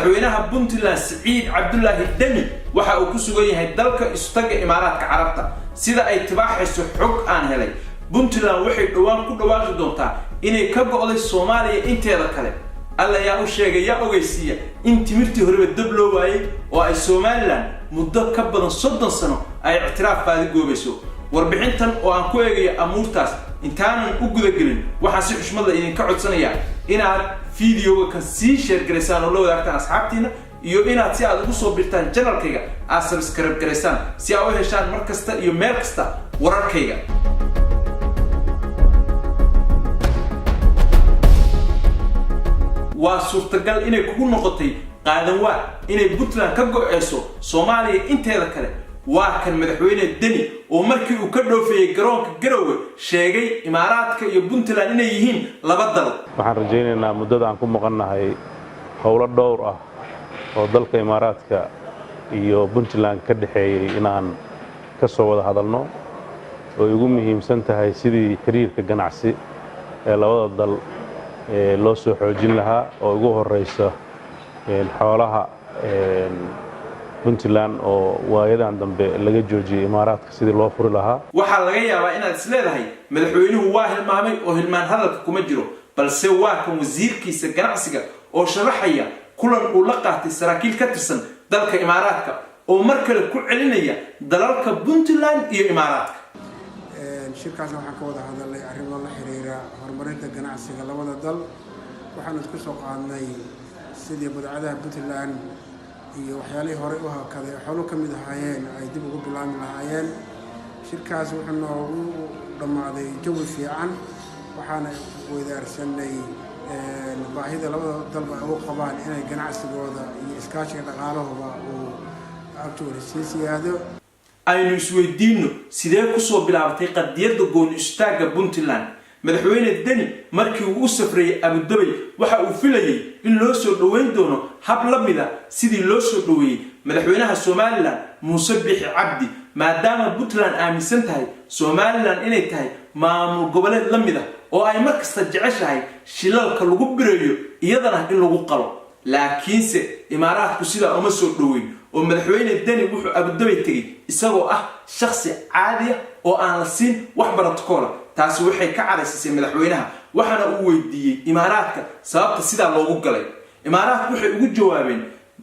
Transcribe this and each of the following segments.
madaxweynaha Puntland Saciid Cabdullaahi Deni waxa uu ku sugan yahay dalka Istaga Imaaraadka Carabta sida ay tibaaxayso xog aan helay. Puntland waxay dhawaan ku dhawaaqi doontaa inay ka go'day Soomaaliya inteeda kale. alla yaa u sheegay yaa ogeysiya in timirtii horeba dab loo waayay oo ay Soomaaliland muddo ka badan 30 sano ay ictiraaf baadi goobayso. warbixintan oo aan ku eegay amuurtaas intaan u guda gelin waxaan si xushmad leh idin ka codsanayaa inaad fiidiyoga ka sii share gareysaan oo la wadaagtaan asxaabtiina iyo inaad si aad ugu soo birtaan channelkayga aad subscribe gareysaan si aad u heshaan mar kasta iyo meel kasta wararkayga. waa suurtagal inay kugu noqotay qaadan waa inay Puntland ka go'ayso Soomaaliya inteeda kale. waa kan madaxweyne Deni oo markii uu ka dhoofay garoonka Garowe sheegay Imaaraadka iyo Puntland inay yihiin laba dal. waxaan rajaynaynaa muddada aan ku maqannahay howlo dhowr ah oo dalka Imaaraadka iyo Puntland ka dhaxeeyay inaan ka soo wada hadalno oo ugu muhiimsan tahay sidii xiriirka ganacsi ee labada dal loo soo xoojin lahaa oo ugu horeysa xoolaha Puntland oo waayadan dambe laga joojiyay Imaaraadka sidii loo furi lahaa. waxa laga yaabaa inaad isleedahay madaxweynuhu waa hilmaamay oo hilmaan hadalka kuma jiro balse waa kan wasiirkiisa ganacsiga oo sharaxaya kulan uu la qaatay saraakiil ka tirsan dalka Imaaraadka oo mar kale ku celinaya dalalka Puntland iyo Imaaraadka. shirkaas waxaan ka wada hadalnay arrimo la xiriira horumarinta ganacsiga labada dal waxaan isku soo qaadnay sidii badacadaha Puntland iyo waxyaalihii hore u hakaday xoolo ka mid ahaayeen ay dib ugu bilaabmi lahaayeen. shirkaas wuxuu noogu dhamaaday jawi fiican waxaana weydaarsanay baahida labada dalba ugu qabaan inay ganacsigooda iyo iskaashiga dhaqaalahooda uu agtooda sii siyaado. aynu isweydiino sidee ku soo bilaabatay qadiyada goon istaaga Puntland. madaxweyne Deni markii uu u safray Abu Dhabi waxa uu filayay in loo soo dhaweyn doono hab la mid ah sidii loo soo dhaweeyay madaxweynaha Soomaaliland Muuse Bixi Cabdi maadaama Puntland aaminsan tahay Soomaaliland inay tahay maamul goboleed la mid ah oo ay markasta jeceshahay shilalka lagu bireeyo iyadana in lagu qalo. laakiinse Imaaraadku sida uma soo dhaweyn oo madaxweyne Deni wuxuu Abu Dhabi tagay isagoo ah shakhsi caadi ah oo aan la siin wax baratkoola. taasi waxay ka caraysay madaxweynaha waxana uu weydiiyay Imaaraadka sababta sida loogu galay. Imaaraadku waxay ugu jawaabeen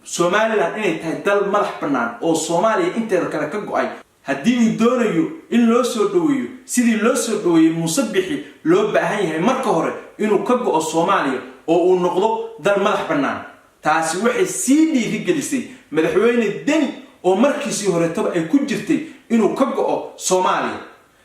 Soomaaliland inay tahay dal madax bannaan oo Soomaaliya inteeda kale ka go'ay haddii uu doonayo in loo soo dhaweeyo sidii loo soo dhaweeyay Muuse Bixi loo baahan yahay marka hore inuu ka go'o Soomaaliya oo uu noqdo dal madax bannaan. taasi waxay sii dhiirigelisay madaxweyne Deni oo markiisii horeetaba ay ku jirtay inuu ka go'o Soomaaliya.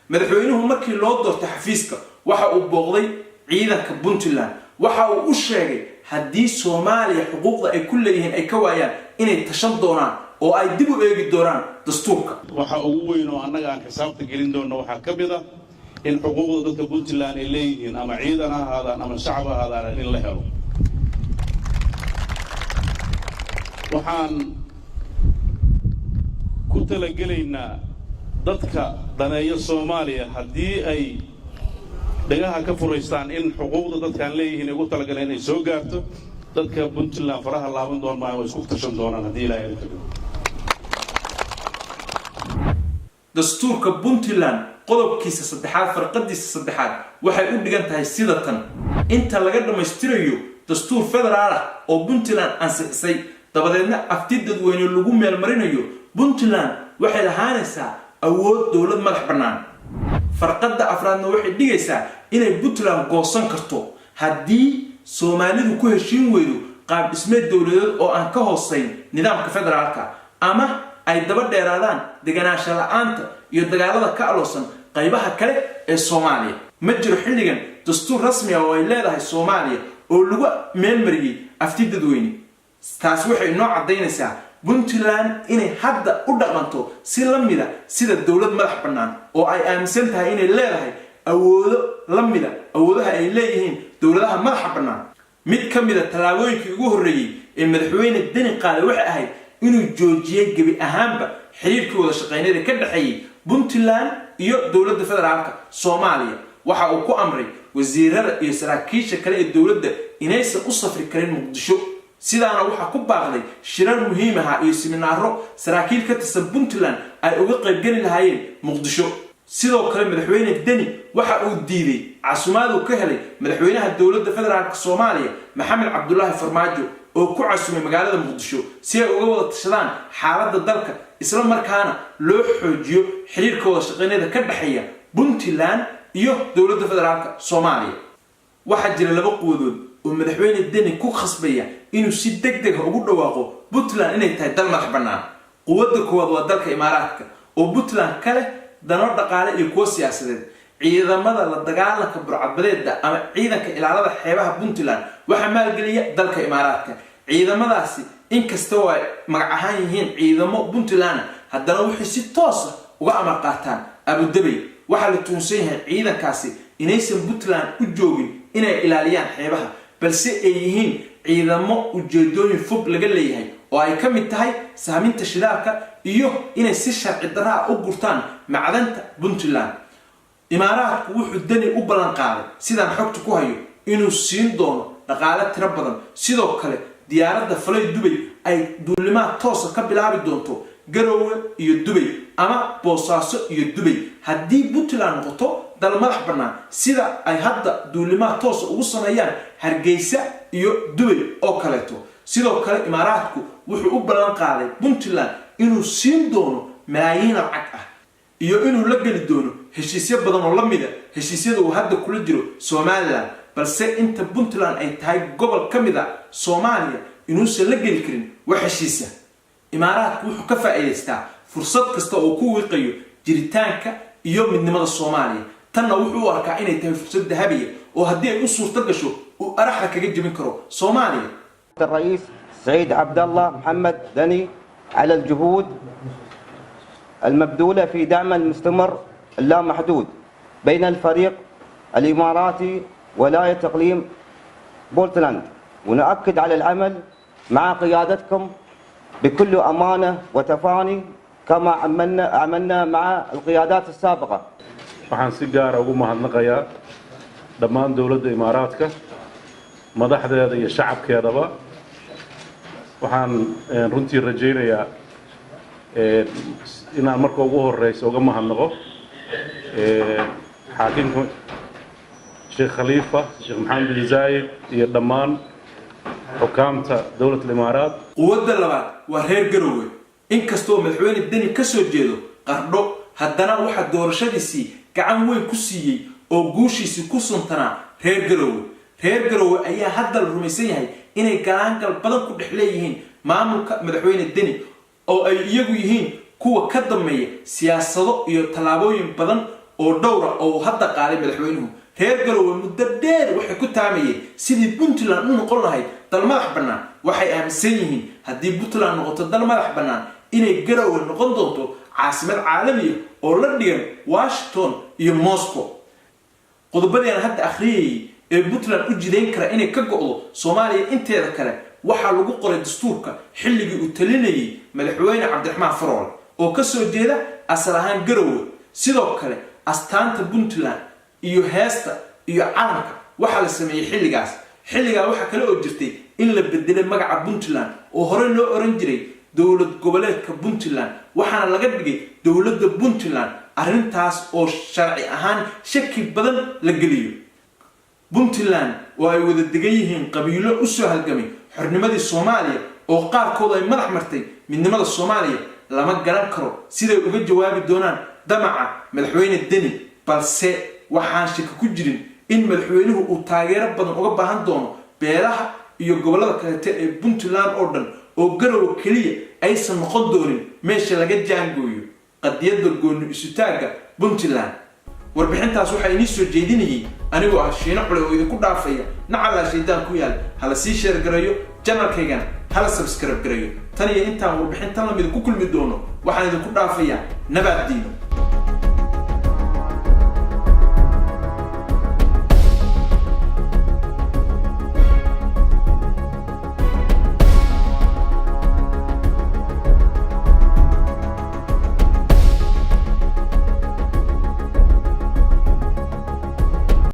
madaxweynuhu markii loo doortay xafiiska waxa uu booqday ciidanka Puntland waxa uu u sheegay haddii Soomaaliya xuquuqda ay ku leeyihiin ay ka waayaan inay tashan doonaan oo ay dib u eegi doonaan dastuurka. waxa ugu weyn oo annaga aan xisaabta gelin doono waxa ka mid ah in xuquuqda dadka Puntland ay leeyihiin ama ciidan ha ahaadaan ama shacab ha ahaadaan in la helo. waxaan ku talagelaynaa dadka daneeya Soomaaliya haddii ay dhagaha ka furaystaan in xuquuqda dadkan leeyihiin ugu talagaleen ay soo gaarto dadka Puntland faraha laaban doonaan oo isku tashan doonaan haddii Ilaahay ka dhigo. dastuurka Puntland qodobkiisa 3 farqadiisa 3 waxay u dhigan tahay sida tan inta laga dhameystirayo dastuur federaal ah oo Puntland ansixisay dabadeedna afti dadweyne lagu meel marinayo Puntland waxay lahaanaysaa awood dawlad madax bannaan. farqada afraadna waxay dhigaysaa inay Puntland goosan karto haddii Soomaalidu ku heshiin weydo qaab dhismeed dawladeed oo aan ka hooseyn nidaamka federaalka ama ay daba dheeraadaan deganaansho la'aanta iyo dagaalada ka aloosan qaybaha kale ee Soomaaliya. ma jiro xilligan dastuur rasmi ah oo ay leedahay Soomaaliya oo lagu meel mariyay afti dadweyne. taas waxay noo cadeynaysaa Puntland inay hadda u dhaqanto si la mid ah sida dawlad madax bannaan oo ay aaminsan tahay inay leedahay awoodo la mid ah awoodaha ay leeyihiin dawladaha madax bannaan. mid ka mid ah talaabooyinkii ugu horreeyay ee madaxweyne Deni qaaday waxay ahayd inuu joojiyay gabi ahaanba xiriirkii wada shaqeynada ka dhaxeeyay Puntland iyo dawladda federaalka Soomaaliya. waxa uu ku amray wasiirada iyo saraakiisha kale ee dawladda inaysan u safri karin Muqdisho sidaana waxaa ku baaqday shirar muhiim ah iyo seminaaro saraakiil ka tirsan Puntland ay uga qaybgeli lahaayeen Muqdisho. sidoo kale madaxweyne Deni waxa uu diiday casuumaad uu ka helay madaxweynaha dowladda federaalka Soomaaliya Maxamed Cabdullaahi Farmaajo oo ku casuumay magaalada Muqdisho si ay uga wada tashadaan xaaladda dalka isla markaana loo xoojiyo xiriirkooda shaqaynada ka dhaxeeya Puntland iyo dowladda federaalka Soomaaliya. waxaa jira laba quwadood oo madaxweyne Deni ku khasbaya inuu si degdeg ah ugu dhawaaqo Puntland inay tahay dal madax bannaan. quwadda koowaad waa dalka Imaaraadka oo Puntland kale dano dhaqaale iyo kuwa siyaasadeed. ciidamada la dagaalanka burcadbadeedda ama ciidanka ilaalada xeebaha Puntland waxa maalgeliya dalka Imaaraadka. ciidamadaasi inkastoo ay magac ahaan yihiin ciidamo Puntland haddana waxay si toos ah uga amar qaataan Abu Dhabi. waxa la tuunsan yahay ciidankaasi inaysan Puntland u joogin inay ilaaliyaan xeebaha balse ay yihiin ciidamo ujeedooyin fog laga leeyahay oo ay ka mid tahay saaminta shidaalka iyo inay si sharci darro u gurtaan macdanta Puntland. Imaaraadku wuxuu Deni u ballan qaaday sidaan xogta ku hayo inuu siin doono dhaqaale tiro badan. sidoo kale diyaaradda Fly Dubai ay duulimaad toos ah ka bilaabi doonto Garowe iyo Dubai ama Boosaaso iyo Dubai haddii Puntland noqoto dal madax bannaan sida ay hadda duulimaad toos ugu sameeyaan Hargeysa iyo Dubai oo kaleeto. sidoo kale Imaaraadku wuxuu u ballan qaaday Puntland inuu siin doono malaayiin lacag ah iyo inuu la geli doono heshiisyo badan oo la mid ah heshiisyada uu hadda kula jiro Somaliland balse inta Puntland ay tahay gobol ka mid ah Soomaaliya inuusan la geli karin wax heshiisa. Imaaraadku wuxuu ka faa'iideystaa fursad kasta oo ku wiiqayo jiritaanka iyo midnimada Soomaaliya. tanna wuxuu u arkaa inay tahay fursad dahabiya oo haddii ay u suurto gasho uu araxda kaga jebin karo Soomaaliya. الرئيس سعيد عبد الله محمد دني على الجهود المبذولة في دعم المستمر اللامحدود بين الفريق الإماراتي ولاية إقليم بورتلاند ونؤكد على العمل مع قيادتكم بكل أمانة وتفاني كما عملنا مع القيادات السابقة. waxaan si gaar ah ugu mahadnaqayaa dhammaan dowladda Imaaraadka madaxdeeda iyo shacabkeedaba. waxaan runtii rajaynayaa inaan marka ugu horeyso uga mahadnaqo xaakimka Sheekh Khalifa Sheekh Mohammed bin Zayed iyo dhammaan xukaamta dowladda Imaaraad. quwadda labaad waa reer Garowe. inkastoo madaxweyne Deni ka soo jeedo Qardho haddana waxa doorashadiisii gacan weyn ku siiyey oo guushiisii ku suntanaa reer Garowe. reer Garowe ayaa hadda la rumaysan yahay inay galaangal badan ku dhex leeyihiin maamulka madaxweyne Deni oo ay iyagu yihiin kuwa ka dambeeya siyaasado iyo talaabooyin badan oo dhowr ah oo hadda qaaday madaxweynuhu. reer Garowe muddo dheer waxay ku taamayeen sidii Puntland u noqon lahayd dal madax bannaan. waxay aaminsan yihiin haddii Puntland noqoto dal madax bannaan inay Garowe noqon doonto caasimad caalami ah oo la dhigan Washington iyo Moscow. qodobadeen hadda akhriyay ee Puntland u jideyn kara inay ka go'do Soomaaliya inteeda kale waxaa lagu qoray dastuurka xilligii uu talinayay madaxweyne Cabdiraxmaan Faroole oo ka soo jeeda asal ahaan Garowe. sidoo kale astaanta Puntland iyo heesta iyo calanka waxa la sameeyay xilligaa waxa kale oo jirtay in la bedelay magaca Puntland oo hore loo oran jiray dowlad goboleedka Puntland waxaana laga dhigay dowladda Puntland. arrintaas oo sharci ahaan shaki badan la geliyo. Puntland oo ay wada degan yihiin qabiilo u soo halgamay xornimadii Soomaaliya oo qaarkood ay madax martay midnimada Soomaaliya lama garan karo siday uga jawaabi doonaan damaca madaxweyne Deni balse waxaan shaki ku jirin in madaxweynuhu uu taageero badan uga baahan doono beelaha iyo gobolada kale ee Puntland oo dhan oo Garowe kaliya aysan noqon doonin meesha laga jaangooyo qadiyadda gooni isutaaga Puntland. warbixintaas waxa inii soo jeedinayay anigoo ah Shiino Cule oo idinku dhaafaya nacala shaydaan ku yaal hala sii share gareeyo channelkaygana hala subscribe gareeyo tan iyo intaan warbixintan la mid ku kulmi doono waxaan idinku dhaafayaa nabad diino.